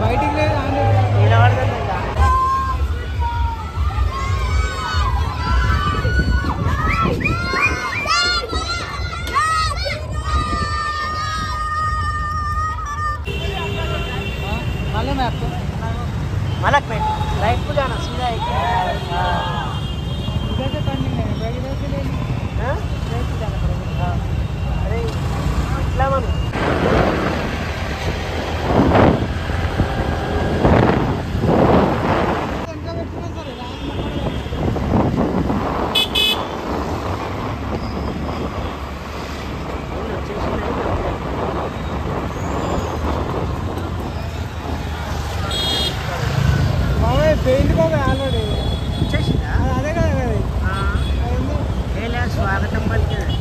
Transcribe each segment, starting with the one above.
బయటికి లేదు मालूम है आपको? मलक में राइट को जाना सीधा एक इधर से टर्निंग है, बैग इधर से ले ली। हाँ इधर से जाना पड़ेगा। हाँ अरे इतना मन పెయింట్ బాబు ఆల్రెడీ వచ్చేసిందా అదే కదా స్వాగతం పలికింది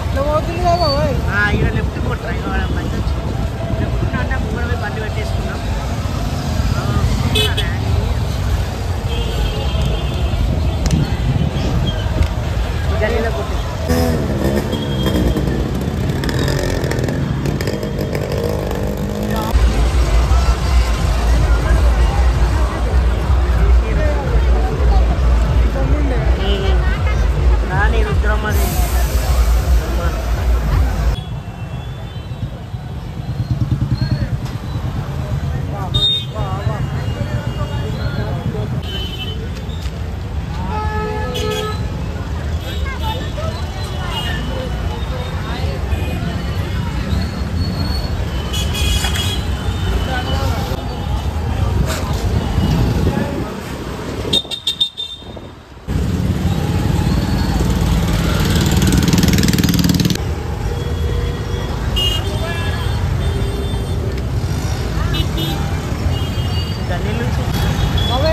ఇట్లా పోతుంది కదా బాబాయ్ ఇక లెఫ్ట్ కొట్టరా ఇక మంచి వచ్చింది లెఫ్ట్ అంటే ముంగడ పోయి బండి పెట్టేసుకున్నాం గల్లీలో కొట్టి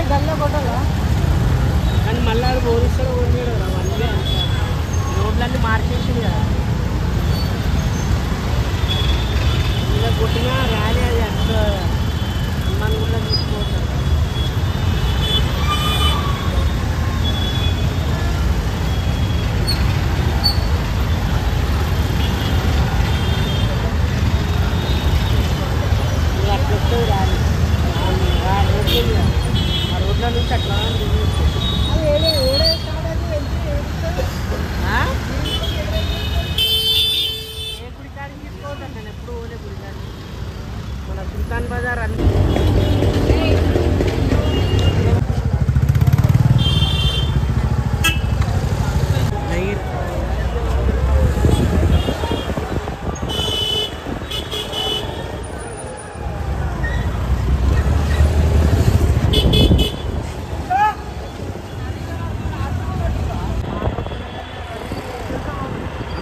గల్ల కొట్టాలా కానీ మళ్ళీ అది పోలీసులు ఓడిపోయాడు అవన్నీ రోడ్లన్నీ మార్చేసింది కదా ఇలా కొట్టినా ర్యాలీ అది అంత మనం కూడా తీసుకోవచ్చు అట్లా వస్తుంది ర్యాలీ ఆ రోడ్ల నుంచి అట్లా ఏ గుడికాడికి తీసుకోవద్దు నేను ఎప్పుడు పోలే గుడికాడికి మన సుల్తాన్ బజార్ అన్ని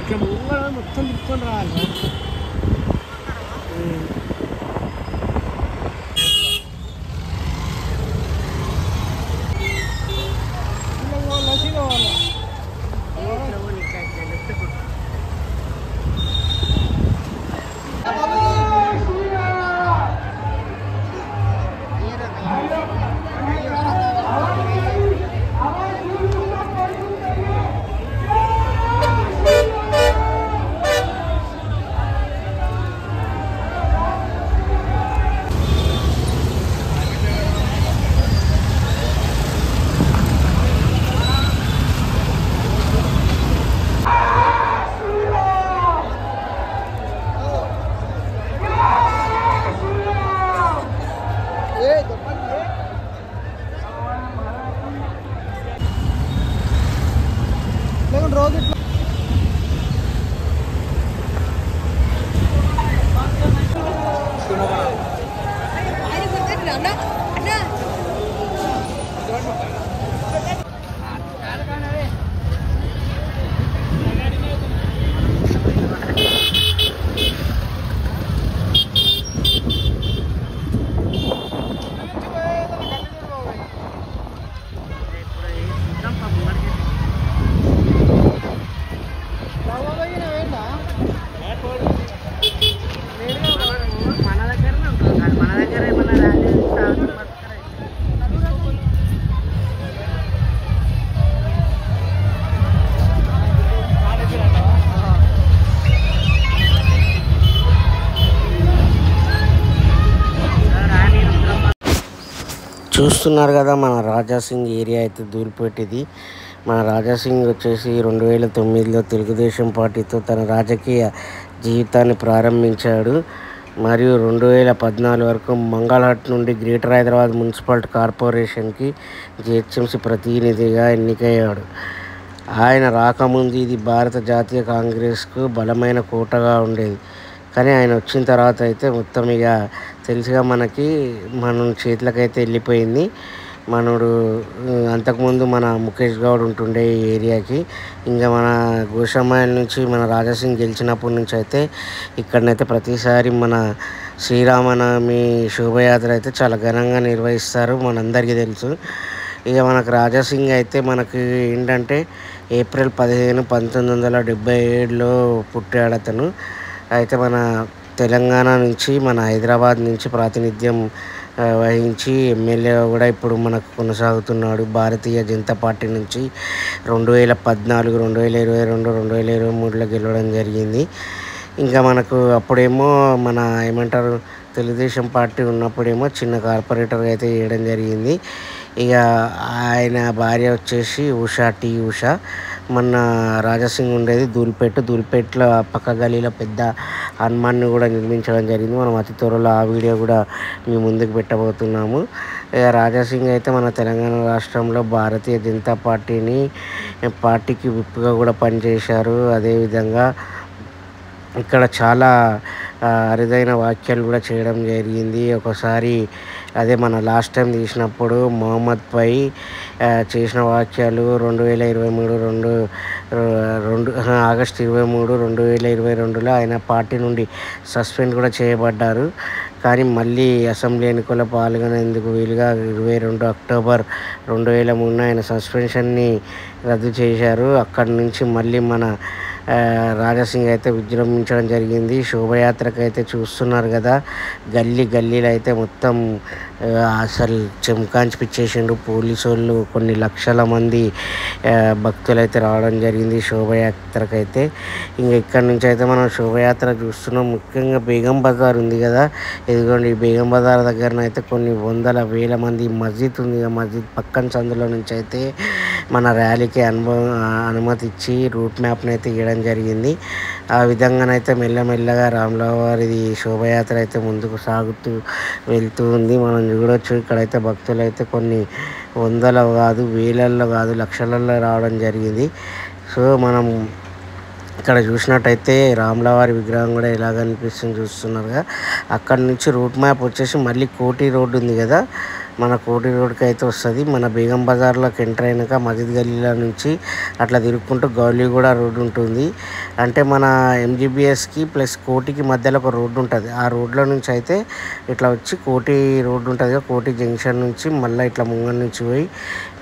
అట్లా ముంగడ మొత్తం తిప్పుకొని రావాలి రోజు చూస్తున్నారు కదా, మన రాజాసింగ్ ఏరియా అయితే ధూళిపెట్టింది. మన రాజాసింగ్ వచ్చేసి 2009లో తెలుగుదేశం పార్టీతో తన రాజకీయ జీవితాన్ని ప్రారంభించాడు. మరియు 2014 వరకు మంగళహట్ నుండి గ్రేటర్ హైదరాబాద్ మున్సిపల్ కార్పొరేషన్కి జిహెచ్ఎంసీ ప్రతినిధిగా ఎన్నికయ్యాడు. ఆయన రాకముందు ఇది భారత జాతీయ కాంగ్రెస్కు బలమైన కోటగా ఉండేది. కానీ ఆయన వచ్చిన తర్వాత అయితే మొత్తం ఇక తెలుసుగా మనకి మన చేతులకైతే వెళ్ళిపోయింది. మనోడు అంతకుముందు మన ముఖేష్ గౌడ్ ఉంటుండే ఈ ఏరియాకి. ఇంకా మన గోషామాయిల నుంచి మన రాజాసింగ్ గెలిచినప్పటి నుంచి అయితే ఇక్కడనైతే ప్రతిసారి మన శ్రీరామనవమి శోభయాత్ర అయితే చాలా ఘనంగా నిర్వహిస్తారు, మనందరికీ తెలుసు. ఇక మనకు రాజాసింగ్ అయితే మనకి ఏంటంటే ఏప్రిల్ 15, 1977లో పుట్టాడు అతను. అయితే మన తెలంగాణ నుంచి మన హైదరాబాద్ నుంచి ప్రాతినిధ్యం వహించి ఎమ్మెల్యేగా కూడా ఇప్పుడు మనకు కొనసాగుతున్నాడు. భారతీయ జనతా పార్టీ నుంచి 2014, 2022, 2023లో గెలవడం జరిగింది. ఇంకా మనకు అప్పుడేమో మన ఏమంటారు తెలుగుదేశం పార్టీ ఉన్నప్పుడేమో చిన్న కార్పొరేటర్గా అయితే చేయడం జరిగింది. ఇక ఆయన భార్య వచ్చేసి ఉషా. మన రాజాసింగ్ ఉండేది ధూళిపేటలో పక్క గలీలో పెద్ద హనుమాన్ని కూడా నిర్మించడం జరిగింది. మనం అతి త్వరలో ఆ వీడియో కూడా మీ ముందుకు పెట్టబోతున్నాము. ఇక రాజాసింగ్ అయితే మన తెలంగాణ రాష్ట్రంలో భారతీయ జనతా పార్టీకి విప్గా కూడా పనిచేశారు. అదేవిధంగా ఇక్కడ చాలా అరుదైన వ్యాఖ్యలు కూడా చేయడం జరిగింది. ఒకసారి అదే మన లాస్ట్ టైం తీసినప్పుడు మొహమ్మద్పై చేసిన వ్యాఖ్యలు 2023 ఆగస్టు 23, 2022లో ఆయన పార్టీ నుండి సస్పెండ్ కూడా చేయబడ్డారు. కానీ మళ్ళీ అసెంబ్లీ ఎన్నికల్లో పాల్గొనేందుకు వీలుగా 22 అక్టోబర్ 2003 ఆయన సస్పెన్షన్ని రద్దు చేశారు. అక్కడి నుంచి మళ్ళీ మన రాజాసింగ్ అయితే విజృంభించడం జరిగింది. శోభయాత్రకు అయితే చూస్తున్నారు కదా, గల్లీలో అయితే మొత్తం అసలు చెమకాంచిపిచ్చేసిండు. పోలీసు వాళ్ళు కొన్ని లక్షల మంది భక్తులు అయితే రావడం జరిగింది శోభయాత్రకు అయితే. ఇంకా ఇక్కడ నుంచి అయితే మనం శోభయాత్ర చూస్తున్నాం. ముఖ్యంగా బేగం బజార్ ఉంది కదా, ఇదిగోండి ఈ బేగం బజార్ దగ్గరనైతే కొన్ని వందల వేల మంది మస్జిద్ ఉంది. మస్జిద్ పక్కన సందులో నుంచి అయితే మన ర్యాలీకి అనుమతి ఇచ్చి రూట్ మ్యాప్ని అయితే ఇవ్వడం జరిగింది. ఆ విధంగానైతే మెల్లమెల్లగా రాములవారి వారిది శోభయాత్ర అయితే ముందుకు సాగుతూ వెళ్తూ ఉంది. మనం చూడొచ్చు ఇక్కడైతే భక్తులు అయితే కొన్ని వందలు కాదు, వేలల్లో కాదు, లక్షలలో రావడం జరిగింది. సో మనం ఇక్కడ చూసినట్టయితే రాములవారి విగ్రహం కూడా ఎలా కనిపిస్తుంది చూస్తున్నారుగా. అక్కడి నుంచి రూట్ మ్యాప్ వచ్చేసి మళ్ళీ కోటి రోడ్డు ఉంది కదా, మన కోటి రోడ్కి అయితే వస్తుంది. మన బేగం బజార్లోకి ఎంటర్ అయినాక మస్జిద్ గల్లీలో నుంచి అట్లా తిరుక్కుంటూ గౌలీగూడ రోడ్డు ఉంటుంది. అంటే మన ఎంజీబీఎస్కి ప్లస్ కోటికి మధ్యలో ఒక రోడ్డు ఉంటుంది. ఆ రోడ్లో నుంచి అయితే ఇట్లా వచ్చి కోటి రోడ్డు ఉంటుంది, కోటి జంక్షన్ నుంచి మళ్ళీ ఇట్లా ముంగం నుంచి పోయి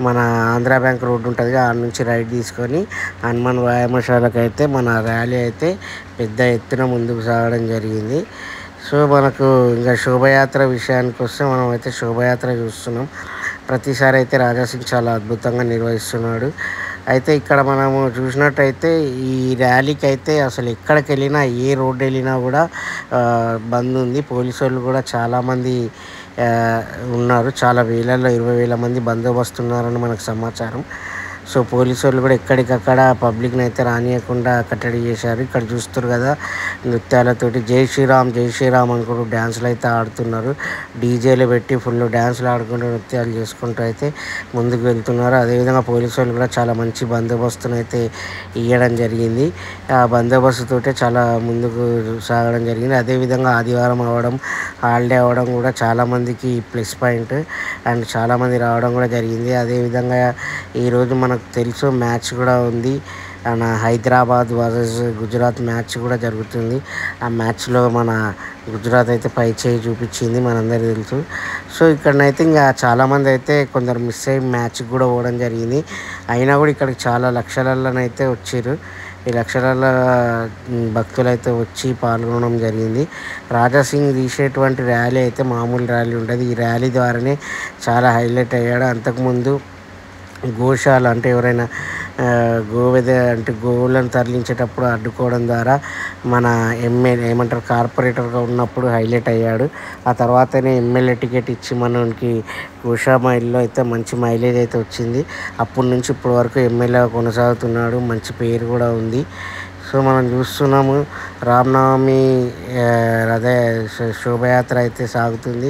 మన ఆంధ్రా బ్యాంక్ రోడ్డు ఉంటుంది, ఆ నుంచి రైట్ తీసుకొని హనుమాన్ వ్యాయామశాలకు అయితే మన ర్యాలీ అయితే పెద్ద ఎత్తున ముందుకు సాగడం జరిగింది. సో మనకు ఇంకా శోభయాత్ర విషయానికి వస్తే మనం అయితే శోభయాత్ర చూస్తున్నాం. ప్రతిసారి అయితే రాజాసింగ్ చాలా అద్భుతంగా నిర్వహిస్తున్నాడు. అయితే ఇక్కడ మనము చూసినట్టయితే ఈ ర్యాలీకి అయితే అసలు ఎక్కడికి వెళ్ళినా ఏ రోడ్డు వెళ్ళినా కూడా బంద్ ఉంది. పోలీసు వాళ్ళు కూడా చాలామంది ఉన్నారు, చాలా వేలల్లో 20,000 మంది బందోబస్తు ఉన్నారని మనకు సమాచారం. సో పోలీసు వాళ్ళు కూడా ఎక్కడికక్కడ పబ్లిక్ని అయితే రానియకుండా కట్టడి చేశారు. ఇక్కడ చూస్తారు కదా, నృత్యాలతోటి జై శ్రీరామ్ అనుకుంటూ డ్యాన్సులు అయితే ఆడుతున్నారు. డీజేలు పెట్టి ఫుల్ డ్యాన్సులు ఆడుకుంటూ నృత్యాలు చేసుకుంటూ అయితే ముందుకు వెళ్తున్నారు. అదేవిధంగా పోలీసు వాళ్ళు కూడా చాలా మంచి బందోబస్తును అయితే ఇవ్వడం జరిగింది. ఆ బందోబస్తుతోటే చాలా ముందుకు సాగడం జరిగింది. అదేవిధంగా ఆదివారం అవ్వడం, హాలిడే అవ్వడం కూడా చాలామందికి ప్లస్ పాయింట్ అండ్ చాలామంది రావడం కూడా జరిగింది. అదేవిధంగా ఈరోజు మనకు తెలుసు మ్యాచ్ కూడా ఉంది, మన హైదరాబాద్ వర్సెస్ గుజరాత్ మ్యాచ్ కూడా జరుగుతుంది. ఆ మ్యాచ్లో మన గుజరాత్ అయితే పై చేయి చూపించింది, మనందరికీ తెలుసు. సో ఇక్కడనైతే ఇంకా చాలామంది అయితే కొందరు మిస్ అయ్యి మ్యాచ్కి కూడా పోవడం జరిగింది. అయినా కూడా ఇక్కడికి చాలా లక్షలలోనైతే వచ్చారు. ఈ లక్షల భక్తులు అయితే వచ్చి పాల్గొనడం జరిగింది. రాజాసింగ్ తీసేటువంటి ర్యాలీ అయితే మామూలు ర్యాలీ ఉండదు. ఈ ర్యాలీ ద్వారానే చాలా హైలైట్ అయ్యాడు. అంతకుముందు గోశాల అంటే ఎవరైనా అంటే గోవులను తరలించేటప్పుడు అడ్డుకోవడం ద్వారా మన ఏమంటారు కార్పొరేటర్గా ఉన్నప్పుడు హైలైట్ అయ్యాడు. ఆ తర్వాతనే ఎమ్మెల్యే టికెట్ ఇచ్చి మనకి ఉషా మైల్లో అయితే మంచి మైలేజ్ అయితే వచ్చింది. అప్పటి నుంచి ఇప్పటి వరకు ఎమ్మెల్యే కొనసాగుతున్నాడు. మంచి పేరు కూడా ఉంది. సో మనం చూస్తున్నాము రామనవమి అదే శోభయాత్ర అయితే సాగుతుంది.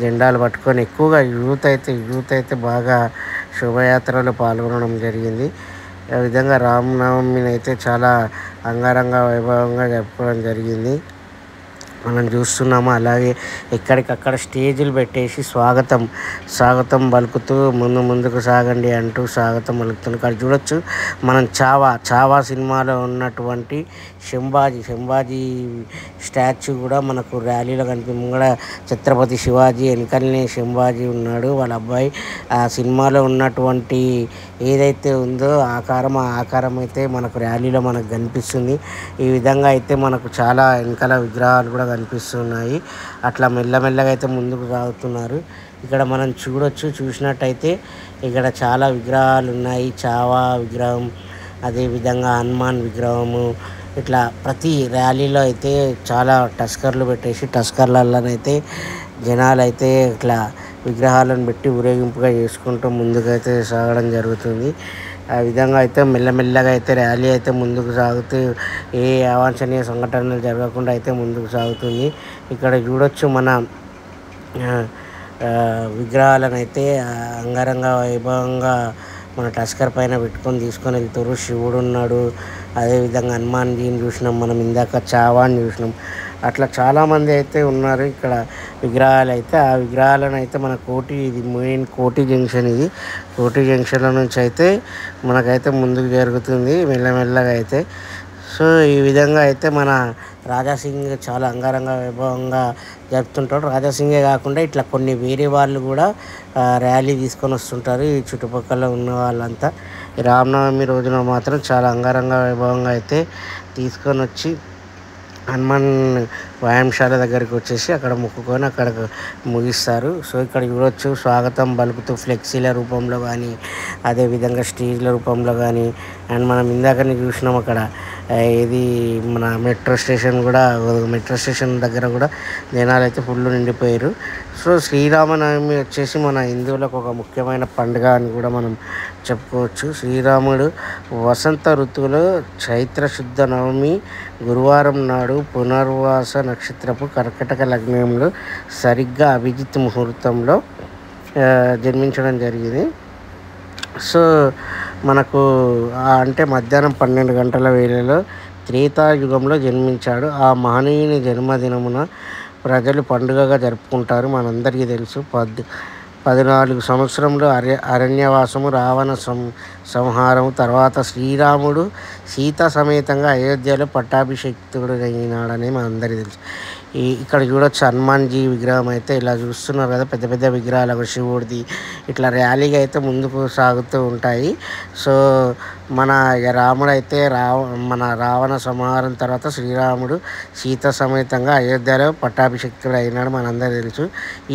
జెండాలు పట్టుకొని ఎక్కువగా యూత్ అయితే బాగా శోభయాత్రలో పాల్గొనడం జరిగింది. ఆ విధంగా రామనవమిని అయితే చాలా అంగరంగ వైభవంగా జరుపుకోవడం జరిగింది. మనం చూస్తున్నాము. అలాగే ఎక్కడికక్కడ స్టేజీలు పెట్టేసి స్వాగతం పలుకుతూ ముందుకు సాగండి అంటూ స్వాగతం పలుకుతున్నారు. ఇక్కడ చూడొచ్చు మనం చావా సినిమాలో ఉన్నటువంటి శంభాజీ స్టాచ్యూ కూడా మనకు ర్యాలీలో కనిపిస్తుంది. కూడా ఛత్రపతి శివాజీ వెనకనే శంభాజీ ఉన్నాడు, వాళ్ళ అబ్బాయి. ఆ సినిమాలో ఉన్నటువంటి ఏదైతే ఉందో ఆకారం అయితే మనకు ర్యాలీలో మనకు కనిపిస్తుంది. ఈ విధంగా అయితే మనకు చాలా వెనకాల విగ్రహాలు కూడా కనిపిస్తున్నాయి. అట్లా మెల్లమెల్లగా అయితే ముందుకు సాగుతున్నారు. ఇక్కడ మనం చూసినట్టయితే ఇక్కడ చాలా విగ్రహాలు ఉన్నాయి. చావా విగ్రహం, అదేవిధంగా హనుమాన్ విగ్రహము, ఇట్లా ప్రతి ర్యాలీలో అయితే చాలా టస్కర్లు పెట్టేసి టస్కర్లలోనైతే జనాలు అయితే ఇట్లా విగ్రహాలను పెట్టి ఊరేగింపుగా చేసుకుంటూ ముందుకైతే సాగడం జరుగుతుంది. ఆ విధంగా అయితే మెల్లమెల్లగా అయితే ర్యాలీ అయితే ముందుకు సాగుతూ ఏ అవాంఛనీయ సంఘటనలు జరగకుండా అయితే ముందుకు సాగుతుంది. ఇక్కడ చూడొచ్చు మన విగ్రహాలను అయితే అంగరంగ వైభవంగా మన టస్కర్ పైన పెట్టుకొని తీసుకొని వెళ్తారు. శివుడు ఉన్నాడు, అదేవిధంగా హనుమాన్జీని చూసినాం, మనం ఇందాక చావాని చూసినాం. అట్లా చాలామంది అయితే ఉన్నారు ఇక్కడ విగ్రహాలు అయితే. ఆ విగ్రహాలను అయితే మన ఇది మెయిన్ కోటి జంక్షన్. ఇది కోటి జంక్షన్ల నుంచి అయితే మనకైతే ముందుకు జరుగుతుంది మెల్లమెల్లగా అయితే. సో ఈ విధంగా అయితే మన రాజాసింగ్ చాలా అంగరంగ వైభవంగా జరుపుతుంటాడు. రాజాసింగే కాకుండా ఇట్లా కొన్ని వేరే వాళ్ళు కూడా ర్యాలీ తీసుకొని వస్తుంటారు ఈ చుట్టుపక్కల ఉన్న వాళ్ళంతా. ఈ రామనవమి రోజున మాత్రం చాలా అంగరంగ వైభవంగా అయితే తీసుకొని వచ్చి హనుమాన్ వ్యాయామశాల దగ్గరికి వచ్చేసి అక్కడ మొక్కుకొని అక్కడ ముగిస్తారు. సో ఇక్కడ చూడొచ్చు స్వాగతం పలుకుతూ ఫ్లెక్సీల రూపంలో కానీ, అదేవిధంగా స్టేజ్ల రూపంలో కానీ. అండ్ మనం ఇందాకనే చూసినాం అక్కడ ఇది మన మెట్రో స్టేషన్ దగ్గర కూడా జనాలు అయితే ఫుల్ నిండిపోయారు. సో శ్రీరామనవమి వచ్చేసి మన హిందువులకు ఒక ముఖ్యమైన పండుగ అని కూడా మనం చెప్పుకోవచ్చు. శ్రీరాముడు వసంత ఋతువులో చైత్ర శుద్ధ నవమి గురువారం నాడు పునర్వాస నక్షత్రపు కర్కటక లగ్నంలో సరిగ్గా అభిజిత్ ముహూర్తంలో జన్మించడం జరిగింది. సో మనకు అంటే మధ్యాహ్నం 12 గంటల వేళలో త్రేతాయుగంలో జన్మించాడు. ఆ మహనీయుని జన్మదినమున ప్రజలు పండుగగా జరుపుకుంటారు. మనందరికీ తెలుసు 14 సంవత్సరంలో అరణ్యవాసము, రావణ సంహారము తర్వాత శ్రీరాముడు సీతా సమేతంగా అయోధ్యలో పట్టాభిషేక్తుడైనాడని మనందరికీ తెలుసు. ఇక్కడ చూడొచ్చు హనుమాన్జీ విగ్రహం అయితే ఇలా చూస్తున్నారు కదా, పెద్ద పెద్ద విగ్రహాలు శివుడిది ఇట్లా ర్యాలీగా అయితే ముందుకు సాగుతూ ఉంటాయి. సో మన రాముడు అయితే మన రావణ సంహారం తర్వాత శ్రీరాముడు సీత సమేతంగా అయోధ్యలో పట్టాభిషేక్తుడు అయినాడు మనందరికీ తెలుసు.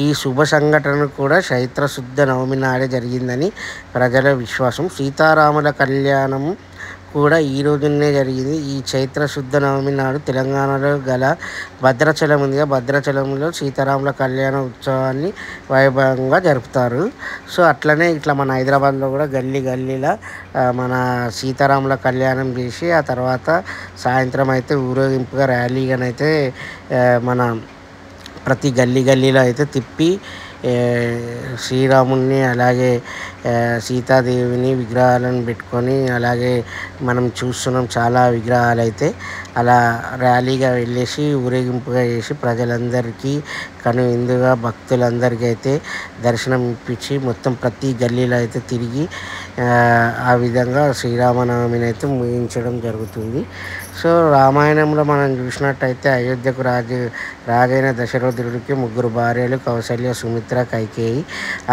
ఈ శుభ సంఘటన కూడా చైత్ర శుద్ధ నవమి నాడే జరిగిందని ప్రజల విశ్వాసం. సీతారాముల కళ్యాణం కూడా ఈ రోజునే జరిగింది. ఈ చైత్ర శుద్ధ నవమి నాడు తెలంగాణలో గల భద్రాచలం ఉందిగా, భద్రాచలంలో సీతారాముల కళ్యాణ ఉత్సవాన్ని వైభవంగా జరుపుతారు. సో అట్లనే ఇట్లా మన హైదరాబాద్లో కూడా గల్లీలా మన సీతారాముల కళ్యాణం చేసి ఆ తర్వాత సాయంత్రం అయితే ఊరేగింపుగా ర్యాలీగానైతే మన ప్రతి గల్లీలో అయితే తిప్పి శ్రీరాముడిని అలాగే సీతాదేవిని విగ్రహాలను పెట్టుకొని అలాగే మనం చూస్తున్నాం చాలా విగ్రహాలు అయితే అలా ర్యాలీగా వెళ్ళేసి ఊరేగింపుగా చేసి ప్రజలందరికీ కనువిందుగా భక్తులందరికీ అయితే దర్శనం ఇప్పించి మొత్తం ప్రతి గల్లీలో అయితే తిరిగి ఆ విధంగా శ్రీరామనవమిని అయితే ముగించడం జరుగుతుంది. సో రామాయణంలో మనం చూసినట్టయితే అయోధ్యకు రాజైన దశరథుడికి 3 భార్యలు కౌసల్య, సుమిత్ర, కైకేయి.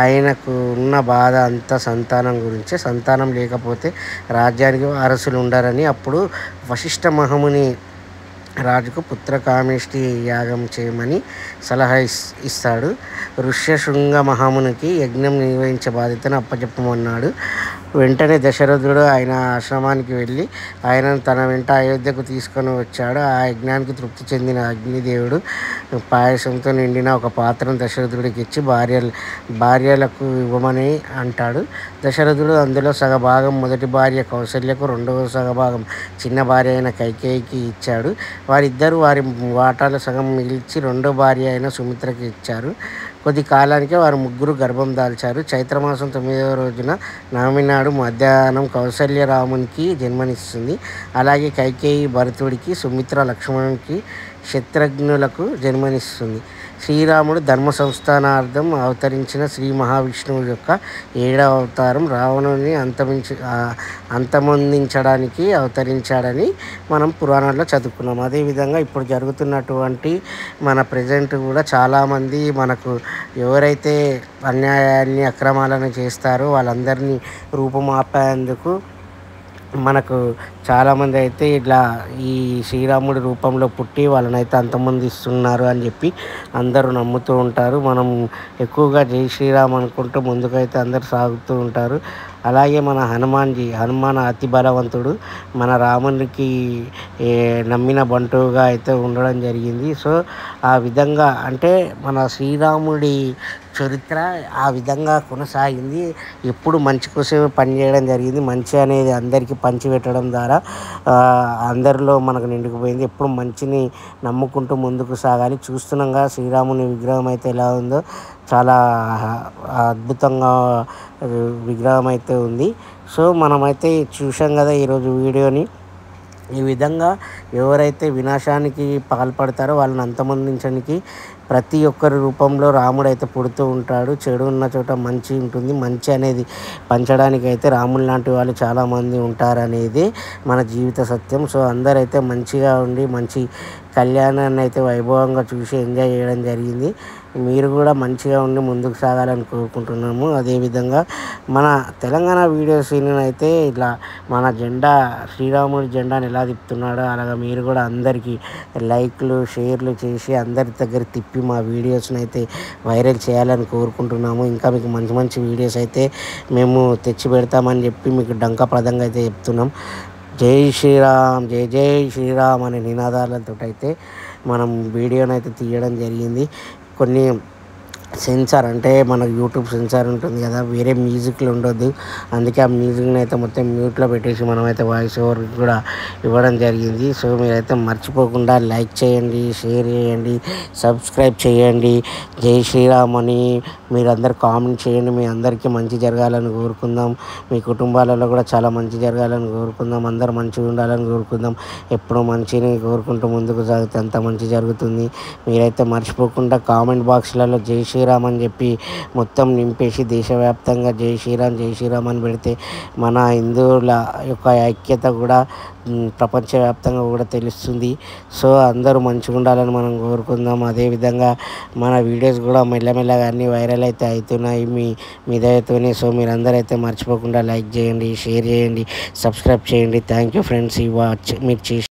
ఆయనకు ఉన్న బాధ అంతా సంతానం గురించే. సంతానం లేకపోతే రాజ్యానికి వారసులు ఉండరని అప్పుడు వశిష్ఠ మహాముని రాజుకు పుత్రకామేష్టి యాగం చేయమని సలహా ఇస్తాడు. ఋష్యశృంగ మహామునికి యజ్ఞం నిర్వహించే బాధ్యతను అప్పచెప్పమన్నాడు. వెంటనే దశరథుడు ఆయన ఆశ్రమానికి వెళ్ళి ఆయనను తన వెంట అయోధ్యకు తీసుకొని వచ్చాడు. ఆ యజ్ఞానికి తృప్తి చెందిన అగ్నిదేవుడు పాయసంతో నిండిన ఒక పాత్రను దశరథుడికి ఇచ్చి భార్యలకు ఇవ్వమని అంటాడు. దశరథుడు అందులో సగభాగం మొదటి భార్య కౌసల్యకు, రెండవ సగభాగం చిన్న భార్య అయిన కైకేయికి ఇచ్చాడు. వారిద్దరూ వారి వాటాలు సగం మిగిల్చి రెండో భార్య అయిన సుమిత్రకి ఇచ్చారు. కొద్ది కాలానికే వారు ముగ్గురు గర్భం దాల్చారు. చైత్రమాసం 9వ రోజున నవమి నాడు మధ్యాహ్నం కౌసల్య రామునికి జన్మనిస్తుంది. అలాగే కైకేయి భరతుడికి, సుమిత్ర లక్ష్మణునికి, శత్రుఘ్నులకు జన్మనిస్తుంది. శ్రీరాముడు ధర్మ సంస్థానార్థం అవతరించిన శ్రీ మహావిష్ణువు యొక్క 7వ అవతారం రావణుని అంతమొందించడానికి అవతరించాడని మనం పురాణాల్లో చదువుకున్నాం. అదేవిధంగా ఇప్పుడు జరుగుతున్నటువంటి మన ప్రజెంట్ కూడా చాలామంది మనకు ఎవరైతే అన్యాయాన్ని అక్రమాలను చేస్తారో వాళ్ళందరినీ రూపుమాపేందుకు మనకు చాలామంది అయితే ఇట్లా ఈ శ్రీరాముడి రూపంలో పుట్టి వాళ్ళనైతే అంతమొందిస్తున్నారు అని చెప్పి అందరూ నమ్ముతూ ఉంటారు. మనం ఎక్కువగా జై శ్రీరామ్ అనుకుంటూ ముందుకైతే అందరు సాగుతూ ఉంటారు. అలాగే మన హనుమాన్ అతి బలవంతుడు, మన రామునికి నమ్మిన బంటువుగా అయితే ఉండడం జరిగింది. సో ఆ విధంగా అంటే మన శ్రీరాముడి చరిత్ర ఆ విధంగా కొనసాగింది. ఎప్పుడు మంచి కోసమే పనిచేయడం జరిగింది. మంచి అనేది అందరికీ పంచిపెట్టడం ద్వారా అందరిలో మనకు నిండుకుపోయింది. ఎప్పుడు మంచిని నమ్ముకుంటూ ముందుకు సాగాలి. చూస్తున్నాగా శ్రీరాముని విగ్రహం అయితే ఎలా ఉందో చాలా అద్భుతంగా విగ్రహం అయితే ఉంది. సో మనమైతే చూసాం కదా ఈరోజు వీడియోని. ఈ విధంగా ఎవరైతే వినాశానికి పాల్పడతారో వాళ్ళని అంతమొందించడానికి ప్రతి ఒక్కరి రూపంలో రాముడు అయితే పుడుతూ ఉంటాడు. చెడు ఉన్న చోట మంచి ఉంటుంది. మంచి అనేది పంచడానికి అయితే రాముడు లాంటి వాళ్ళు చాలామంది ఉంటారనేది మన జీవిత సత్యం. సో అందరైతే మంచిగా ఉండి మంచి కళ్యాణాన్ని అయితే వైభవంగా చూసి ఎంజాయ్ చేయడం జరిగింది. మీరు కూడా మంచిగా ఉండి ముందుకు సాగాలని కోరుకుంటున్నాము. అదేవిధంగా మన తెలంగాణ వీడియోస్ని అయితే ఇట్లా మన జెండా శ్రీరాముడి జెండాని ఎలా తిప్పుతున్నాడో అలాగా మీరు కూడా అందరికీ లైక్లు షేర్లు చేసి అందరి దగ్గర తిప్పి మా వీడియోస్ని అయితే వైరల్ చేయాలని కోరుకుంటున్నాము. ఇంకా మీకు మంచి మంచి వీడియోస్ అయితే మేము తెచ్చి పెడతామని చెప్పి మీకు డంకప్రదంగా అయితే చెప్తున్నాం. జై శ్రీరామ్, జై జై శ్రీరామ్ అనే నినాదాలతో అయితే మనం వీడియోని అయితే తీయడం జరిగింది. కొన్ని సెన్సార్ అంటే మనకు యూట్యూబ్ సెన్సార్ ఉంటుంది కదా, వేరే మ్యూజిక్లు ఉండొద్దు. అందుకే ఆ మ్యూజిక్ని అయితే మొత్తం మ్యూట్లో పెట్టేసి మనమైతే వాయిస్ ఓవర్ కూడా ఇవ్వడం జరిగింది. సో మీరైతే మర్చిపోకుండా లైక్ చేయండి, షేర్ చేయండి, సబ్స్క్రైబ్ చేయండి. జై శ్రీరామ్ అని మీరందరూ కామెంట్ చేయండి. మీ అందరికీ మంచి జరగాలని కోరుకుందాం. మీ కుటుంబాలలో కూడా చాలా మంచి జరగాలని కోరుకుందాం. అందరూ మంచిగా ఉండాలని కోరుకుందాం. ఎప్పుడూ మంచిని కోరుకుంటూ ముందుకు సాగితే అంత మంచి జరుగుతుంది. మీరైతే మర్చిపోకుండా కామెంట్ బాక్స్లలో జై శ్రీరామ్ అని చెప్పి మొత్తం నింపేసి దేశవ్యాప్తంగా జై శ్రీరామ్ అని పెడితే మన హిందువుల యొక్క ఐక్యత కూడా ప్రపంచవ్యాప్తంగా కూడా తెలుస్తుంది. సో అందరూ మంచిగా ఉండాలని మనం కోరుకుందాం. అదేవిధంగా మన వీడియోస్ కూడా మెల్లమెల్లగా అన్నీ వైరల్ అయితే అవుతున్నాయి మీ దయతోనే. సో మీరందరూ అయితే మర్చిపోకుండా లైక్ చేయండి, షేర్ చేయండి, సబ్స్క్రైబ్ చేయండి. Thank you friends. మీరు చేసి